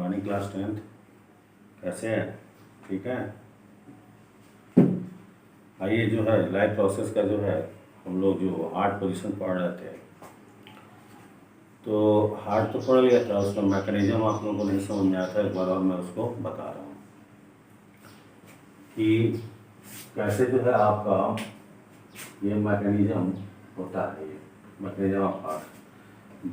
Morning class 10th। कैसे हैं? ठीक है। आइए जो है लाइफ प्रोसेस का जो है हम लोग जो हार्ट पोजीशन पढ़ रहे थे, तो हार्ट तो पढ़ लिया था, उसका मैकेनिज्म आप लोगों को नहीं समझ में आया था। एक बार और मैं उसको बता रहा हूँ कि कैसे जो है आपका ये मैकेनिज्म होता है। ये मैकेनिज्म ऑफ हार्ट,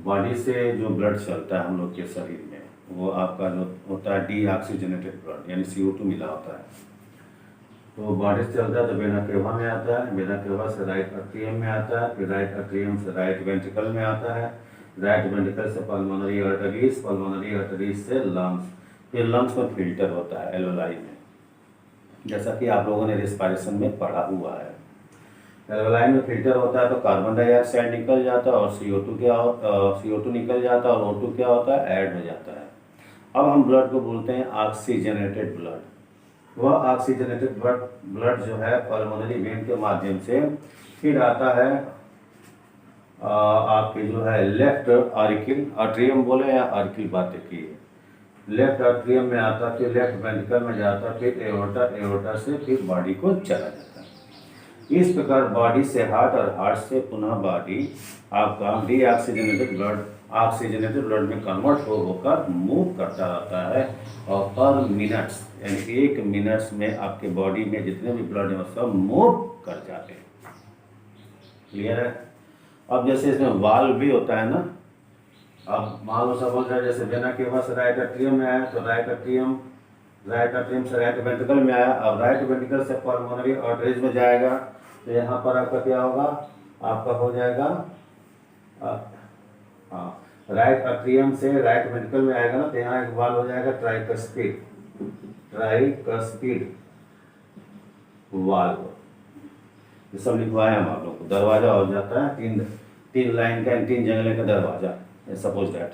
बॉडी से जो ब्लड चलता है हम लोग के शरीर में, वो आपका जो होता है डीऑक्सीजनेटेड ब्लड, यानी CO2 मिला होता है। तो बॉडी से चलता है तो वेना केवा में आता है, वेना केवा से राइट अट्रियम में आता है, फिर राइट अट्रियम से राइट वेंट्रिकल में आता है, राइट वेंट्रिकल से पल्मोनरी आर्टरीज, पल्मोनरी आर्टरीज से लंग्स, फिर लंग्स में फिल्टर होता है एल्वेलाई में, जैसा कि आप लोगों ने रेस्पिरेशन में पढ़ा हुआ है। एल्वेलाई में फिल्टर होता है तो कार्बन डाइऑक्साइड निकल जाता है और CO2 निकल जाता है और O2 क्या होता है, ऐड हो जाता है। अब हम ब्लड को बोलते हैं ऑक्सीजनेटेड ब्लड। वह ऑक्सीजनेटेड ब्लड जो है पल्मोनरी वेन के माध्यम से फिर आता है आपके जो है लेफ्ट आर्किल, आर्ट्रियम बोले या आर्किल बात की, लेफ्ट आर्ट्रियम में आता, फिर लेफ्ट वेंट्रिकल में जाता, फिर एओर्टा, एओर्टा से फिर बॉडी को चला जाता है। इस प्रकार बॉडी से हार्ट और हार्ट से पुनः बॉडी आपका डीऑक्सीजनेटेड ब्लड ऑक्सीजनेटेड ब्लड में कन्वर्ट होकर मूव करता रहता है और पर मिनट्स यानी 1 मिनट्स में आपके बॉडी में जितने भी ब्लड हैं सब मूव कर जाते हैं। क्लियर है? अब जैसे इसमें वाल्व भी होता है ना, अब मान लो सब बोल रहे हैं जैसे वेना केवा से राइट अट्रियम में आया तो राइट अट्रियम से राइट वेंट्रिकल में आया, अब राइट वेंट्रिकल से पल्मोनरी आर्टरीज में जाएगा तो यहाँ पर आपका क्या होगा, आपका हो जाएगा हाँ, राइट अट्रियम से राइट वेंट्रिकल में आएगा ना तो यहाँ एक वाल्व हो जाएगा ट्राइकस्पिड वाल्व। ये सब लिखवाया हम आप लोग को। दरवाजा हो जाता है तीन लाइन का, 3 जंगले का दरवाजा, सपोज दैट।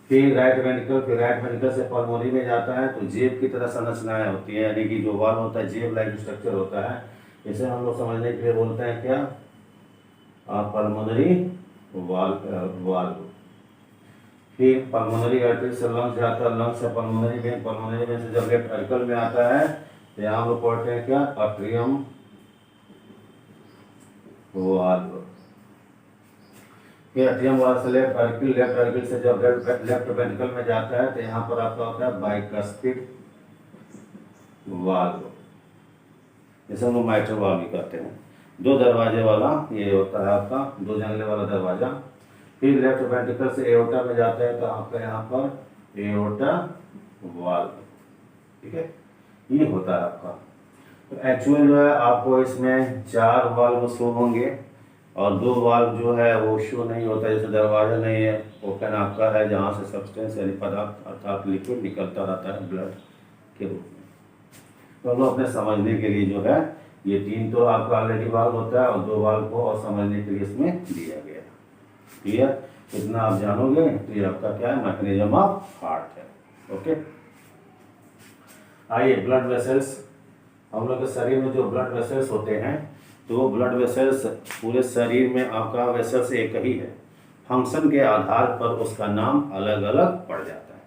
फिर राइट वेंट्रिकल से पल्मोनरी में जाता है तो जेब की तरह संरचनाएं होती है, यानी कि जो वाल्व होता है जेब लाइक स्ट्रक्चर होता है। इसे हम लोग समझने के लिए बोलते हैं क्या, पल्मोनरी वाल्व। फिर पल्मोनरी आर्टरी से लंग्स जाता है, लंग्स से पल्मोनरी वेन से जब लेफ्ट आर्टिकल में आता है तो यहाँ हम लोग पढ़ते हैं क्या, अट्रियम वाल्व। फिर अट्रियम वाल्व से लेफ्ट आर्टिकल से जब लेफ्ट वेंट्रिकल में जाता है तो यहाँ पर आपका होता है बाइकस्पिड वाल्व, जैसे हम लोग माइट्रल वाल्व भी कहते हैं। 2 दरवाजे वाला ये होता है आपका 2 जंगले वाला दरवाजा। फिर लेफ्ट वेंट्रिकल से एओर्टा में जाता है तो आपका यहाँ पर एओर्टा वाल्व। ठीक है, ये होता है आपका। तो एक्चुअल जो है आपको इसमें 4 वाल्व शो होंगे और 2 वाल्व जो है वो शो नहीं होता, जैसे दरवाजा नहीं है, ओपन आपका है जहाँ से सब्सटेंस यानी पदार्थ अर्थात लिक्विड निकलता रहता है ब्लड के रूप में। तो हम लोग अपने समझने के लिए जो है ये 3 तो आपका ऑलरेडी वाल्व होता है और 2 वाल्व को और समझने के लिए इसमें दिया गया है। क्लियर? इतना आप जानोगे तो ये आपका क्या है, मैकेनिज्म ऑफ हार्ट है। ओके, आइए ब्लड वेसल्स। हम लोग के शरीर में जो ब्लड वेसल्स होते हैं तो वो ब्लड वेसल्स पूरे शरीर में आपका वेसल्स एक ही है, फंक्शन के आधार पर उसका नाम अलग अलग पड़ जाता है।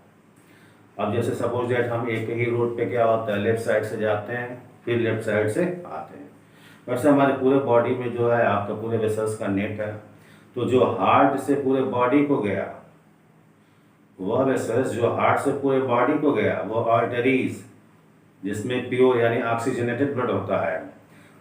अब जैसे सपोज दैट हम एक ही रोड पे क्या होता है, लेफ्ट साइड से जाते हैं फिर लेफ्ट साइड से आते हैं, वैसे हमारे पूरे बॉडी में जो है आपका पूरे वेसल्स का नेट है। तो जो हार्ट से पूरे बॉडी को गया, वह वेसल्स जो हार्ट से पूरे बॉडी को गया वो आर्टरीज, जिसमें प्योर यानी ऑक्सीजनेटेड ब्लड होता है,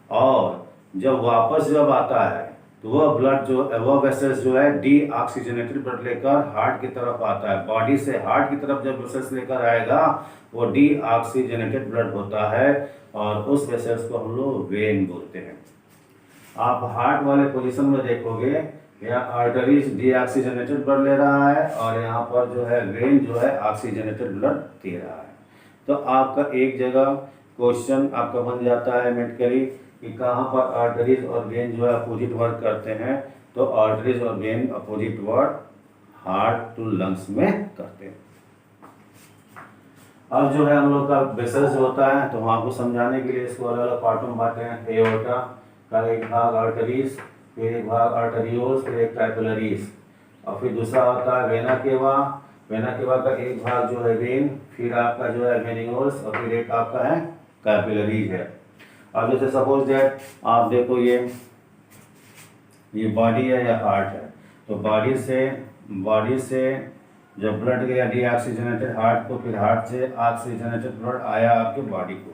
और जब वापस जब आता है तो वह ब्लड जो वह वेसल्स जो है डीऑक्सीजनेटेड ब्लड लेकर हार्ट की तरफ आता है। बॉडी से हार्ट की तरफ जब वेसल्स लेकर आएगा वो डीऑक्सीजनेटेड ब्लड होता है और उस वेसल्स को हम लोग वेन बोलते हैं। आप हार्ट वाले पोजीशन में देखोगे यहाँ आर्टरीज डीऑक्सीजनेटेड ब्लड ले रहा है और यहाँ पर जो है वेन जो है ऑक्सीजनेटेड ब्लड दे रहा है। तो आपका एक जगह क्वेश्चन आपका बन जाता है मेडिकली कि कहाँ पर आर्टरीज और वेन जो है अपोजिट वर्क करते हैं, तो आर्टरीज और vein opposite work heart to lungs में करते हैं। अब जो है हम लोग का वेसल्स होता है तो वहाँ को समझाने के लिए इसको अलग अलग पार्टों में बांटते हैं। एओर्टा का एक भाग आर्टरीज, फिर एक भाग आर्टरियोल्स, फिर एक कैपिलरीज, और फिर दूसरा होता है वेना केवा, वेना केवा का एक भाग जो है वेन, फिर आपका जो है वेन्यूल्स और फिर एक आपका है कैपिलरीज है। अब जैसे सपोज दैट आप देखो ये बॉडी है या हार्ट है, तो बॉडी से जब ब्लड गया डीऑक्सीजनेटेड हार्ट को, फिर हार्ट से ऑक्सीजनेटेड ब्लड आया आपके बॉडी को।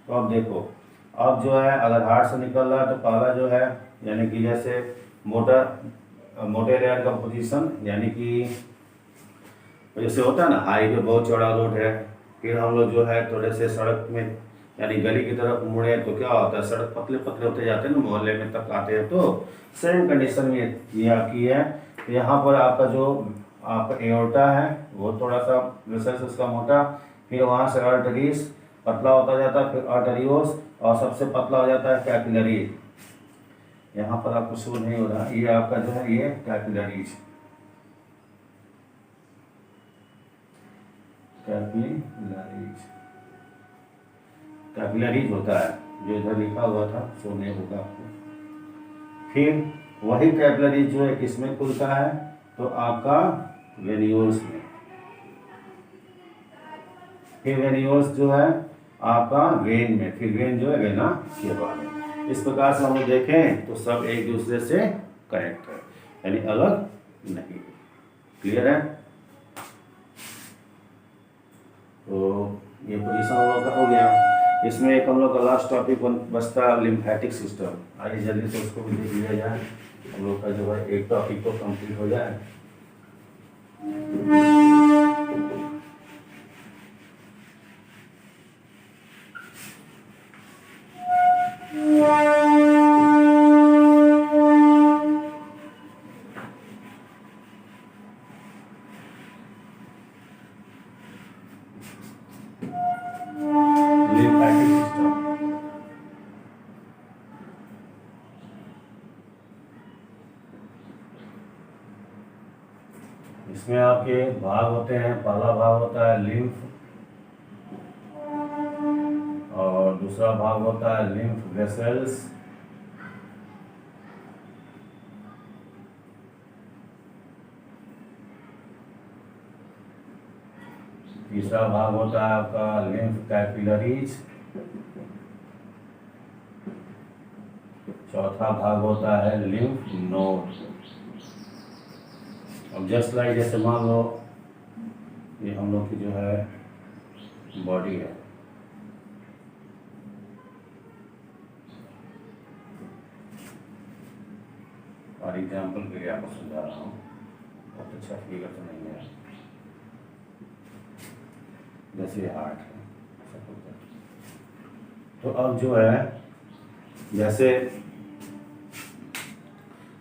तो अब देखो, अब जो है अगर हार्ट से निकल रहा है तो पहला जो है यानी कि जैसे मोटे लेयर का पोजीशन, यानी कि जैसे होता है ना हाईवे बहुत चौड़ा रोड है, फिर हम लोग जो है थोड़े से सड़क में यानी गली की तरफ मुड़े तो क्या होता है, सड़क पतले पतले होते जाते हैं ना, मोहल्ले में तक आते हैं। तो सेम कंडीशन में ये आपकी है। तो यहाँ पर आपका जो आपका एओर्टा है वो थोड़ा सा वेसल्स उसका मोटा, फिर वहाँ से आर्टरीज पतला होता जाता है, फिर आर्टरियोस और सबसे पतला हो जाता है कैपिलरी। यहाँ पर आपको शो नहीं हो रहा, ये आपका जो है ये कैपिलरीज कैपिलरीज होता है, जो इधर लिखा हुआ था शो नहीं होगा आपको। फिर वही कैपिलरीज जो है किसमें खुलता है, तो आपका वेन्यूल्स में। फिर वेन्यूल्स जो है आपका वेन में, फिर वेन जो है वेना केवा में। इस प्रकार से हम लोग देखें तो सब एक दूसरे से कनेक्ट है, यानी अलग नहीं। क्लियर है? तो ये पोजीशन हम लोग का हो गया। इसमें एक हम लोग का लास्ट टॉपिक बचता है लिम्फेटिक सिस्टम। आइए जल्दी से उसको भी देख लिया जाए, हम लोग का जो है एक टॉपिक तो कंप्लीट हो जाए। इसमें आपके भाग होते हैं, पहला भाग होता है लिम्फ और दूसरा भाग होता है लिम्फ वेसल्स, तीसरा भाग होता है आपका लिम्फ कैपिलरीज, चौथा भाग होता है लिम्फ नोड। अब जस्ट लाइक जैसे मान लो ये हम लोग की जो है बॉडी है, और एग्जाम्पल के लिए आपको समझा रहा हूँ, बहुत अच्छा फिगर तो नहीं है। जैसे हार्ट है, तो अब जो है जैसे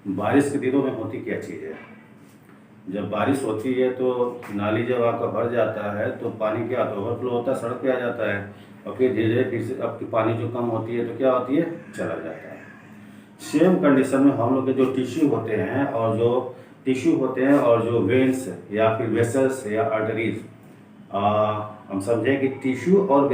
बारिश के दिनों में होती क्या चीज़ है, जब बारिश होती है तो नाली जब आपका भर जाता है तो पानी क्या होता है, ओवरफ्लो होता है, सड़क पे आ जाता है, और फिर धीरे धीरे फिर से आपकी पानी जो कम होती है तो क्या होती है, चला जाता है। सेम कंडीशन में हम लोग के जो टिश्यू होते हैं और जो वेन्स या फिर वेसल्स या आर्टरीज, हम समझें कि टिश्यू और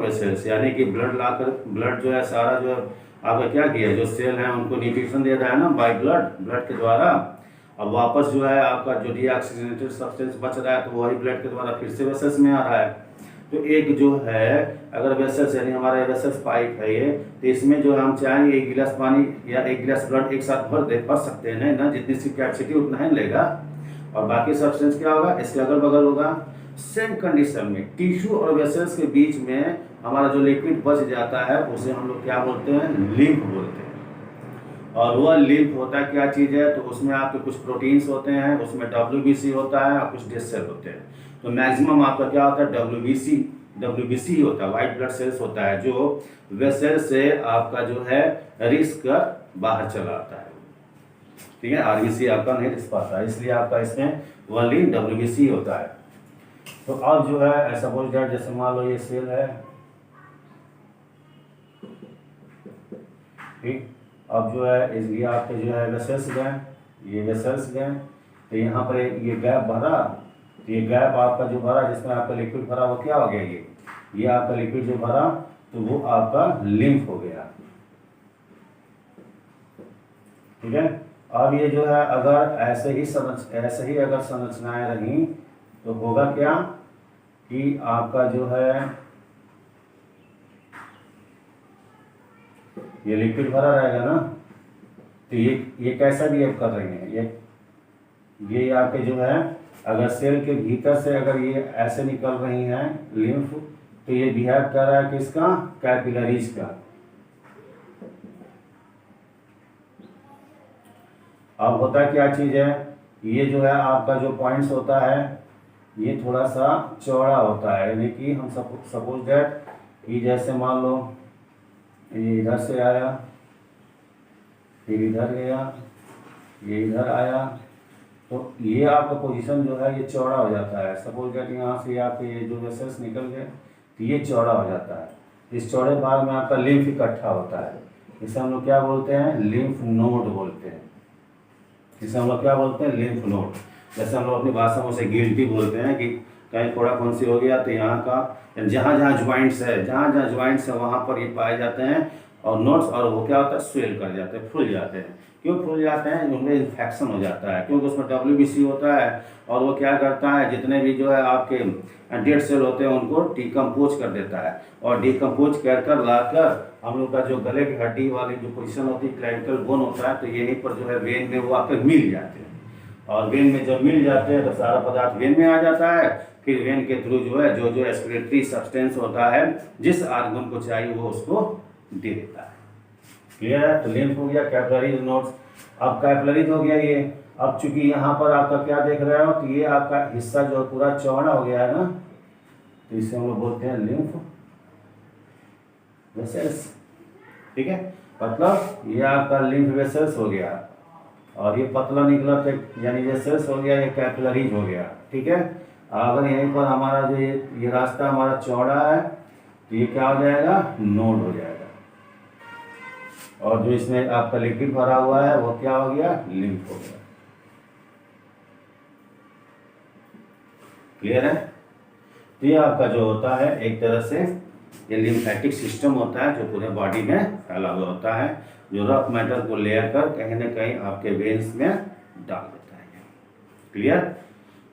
वेसल्स यानी कि ब्लड जो है सारा जो आपका क्या किया, जो सेल है उनको न्यूट्रिशन दे रहा है ना बाय ब्लड के द्वारा। अब वापस जो है आपका जो डीऑक्सीजनेटेड सब्सटेंस बच रहा है तो वही ब्लड के द्वारा फिर से वेसल्स में आ रहा है। तो एक जो है अगर वेसल्स यानी हमारा वेसल्स पाइप है ये, तो इसमें जो हम चाहेंगे एक गिलास पानी या एक गिलास ब्लड एक साथ भर सकते हैं ना, जितनी सी कैपेसिटी उतना ही लेगा, और बाकी सब्सटेंस क्या होगा इसके अगल बगल होगा। सेम कंडीशन में टिश्यू और वेसल्स के बीच में हमारा जो लिक्विड बच जाता है उसे हम लोग क्या बोलते हैं, लिम्फ बोलते हैं। और वह लिम्फ होता है क्या चीज़ है, तो उसमें आपके कुछ प्रोटीन्स होते हैं, उसमें WBC होता है और कुछ डेड सेल होते हैं। तो मैक्सिमम आपका क्या होता है, WBC होता है, वाइट ब्लड सेल्स होता है, जो वेसल से आपका जो है रिस्क कर बाहर चला आता है। ठीक है, RBC आपका नहीं रिस्क पाता है, इसलिए आपका इसमें ओनली WBC होता है। तो अब जो है ऐसा बोल जाए, जैसे मान लो ये सेल है, ठीक, अब जो है ये आपके जो है वेसल्स गए, तो यहाँ पर ये गैप भरा, तो ये गैप आपका जो भरा जिसमें आपका लिक्विड भरा वो क्या हो गया, ये आपका लिक्विड जो भरा तो वो आपका लिम्फ हो गया। ठीक है, अब ये जो है अगर ऐसे ही अगर संरचनाएं रहीं तो होगा क्या कि आपका जो है ये लिक्विड भरा रहेगा ना, तो ये कैसा बिहेव कर रही है, ये आपके जो है अगर सेल के भीतर से अगर ये ऐसे निकल रही हैं लिम्फ, तो ये बिहेव कर रहा है किसका, कैपिलरीज का। अब होता क्या चीज़ है, ये जो है आपका जो पॉइंट्स होता है ये थोड़ा सा चौड़ा होता है, यानी कि हम सपोज दैट कि जैसे मान लो ये इधर से आया, फिर इधर गया, ये इधर आया, तो ये आपका पोजीशन जो है ये चौड़ा हो जाता है। सपोज दैट यहाँ से आपके ये जो वेसल्स निकल गए तो ये चौड़ा हो जाता है। इस चौड़े भाग में आपका लिम्फ इकट्ठा होता है, इसे हम लोग क्या बोलते हैं, लिम्फ नोड बोलते हैं। इसे हम लोग क्या बोलते हैं, लिम्फ नोड। जैसे हम लोग अपनी भाषा में उसे गिल्टी बोलते हैं कि कहीं थोड़ा कौन सी हो गया तो यहाँ का जहाँ जहाँ ज्वाइंट्स है वहाँ पर ये पाए जाते हैं और नोट्स, और वो क्या होता है, स्वेल कर जाते हैं, फूल जाते हैं। क्यों फूल जाते हैं, उनमें इन्फेक्शन हो जाता है, क्योंकि उसमें WBC होता है और वो क्या करता है, जितने भी जो है आपके डेड सेल होते हैं उनको डिकम्पोज कर देता है, और डिकम्पोज कर लाकर हम लोग का जो गले की हड्डी वाली जो पोजीशन होती है, क्लैविकल बोन होता है, तो यहीं पर जो है वेन में वो आकर मिल जाते हैं, और वेन में जब मिल जाते हैं तो सारा पदार्थ वेन में आ जाता है। फिर वेन के थ्रू जो है जो एक्सक्रीटरी सब्सटेंस होता है, जिस आर्गन को चाहिए वो उसको दे देता है। क्लियर है। तो लिम्फ हो गया, कैपिलरीज नोड्स। अब कैपिलरीज हो गया ये। अब चूंकि यहाँ पर आपका क्या देख रहे हो, तो ये आपका हिस्सा जो पूरा चौड़ा हो गया है ना, तो इसे हम लोग बोलते हैं लिम्फ वेसल्स। ठीक है, मतलब ये आपका लिम्फ वेसल्स हो गया, और ये पतला निकला तो यानी वेसल्स हो गया, ये कैपिलरीज हो गया। ठीक है, अगर यहीं पर हमारा जो ये रास्ता हमारा चौड़ा है तो ये क्या हो जाएगा, नोड हो जाएगा, और जो इसमें आपका लिक्विड भरा हुआ है वो क्या हो गया, लिम्फ हो गया। क्लियर है। तो ये आपका जो होता है एक तरह से ये लिम्फेटिक सिस्टम होता है जो पूरे बॉडी में फैला हुआ होता है, जो रफ मैटर को लेयर कर कहीं ना कहीं आपके वेन्स में डाल देता है। क्लियर।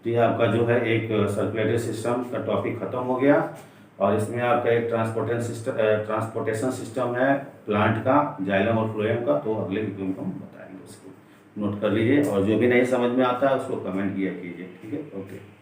तो ये आपका जो है एक सर्कुलेटरी सिस्टम का टॉपिक खत्म हो गया, और इसमें आपका एक ट्रांसपोर्टेशन सिस्टम है प्लांट का, जाइलम और फ्लोएम का, तो अगले वीडियो में हम बताएंगे, उसको नोट कर लीजिए, और जो भी नहीं समझ में आता है उसको कमेंट किया कीजिए। ठीक है, ओके।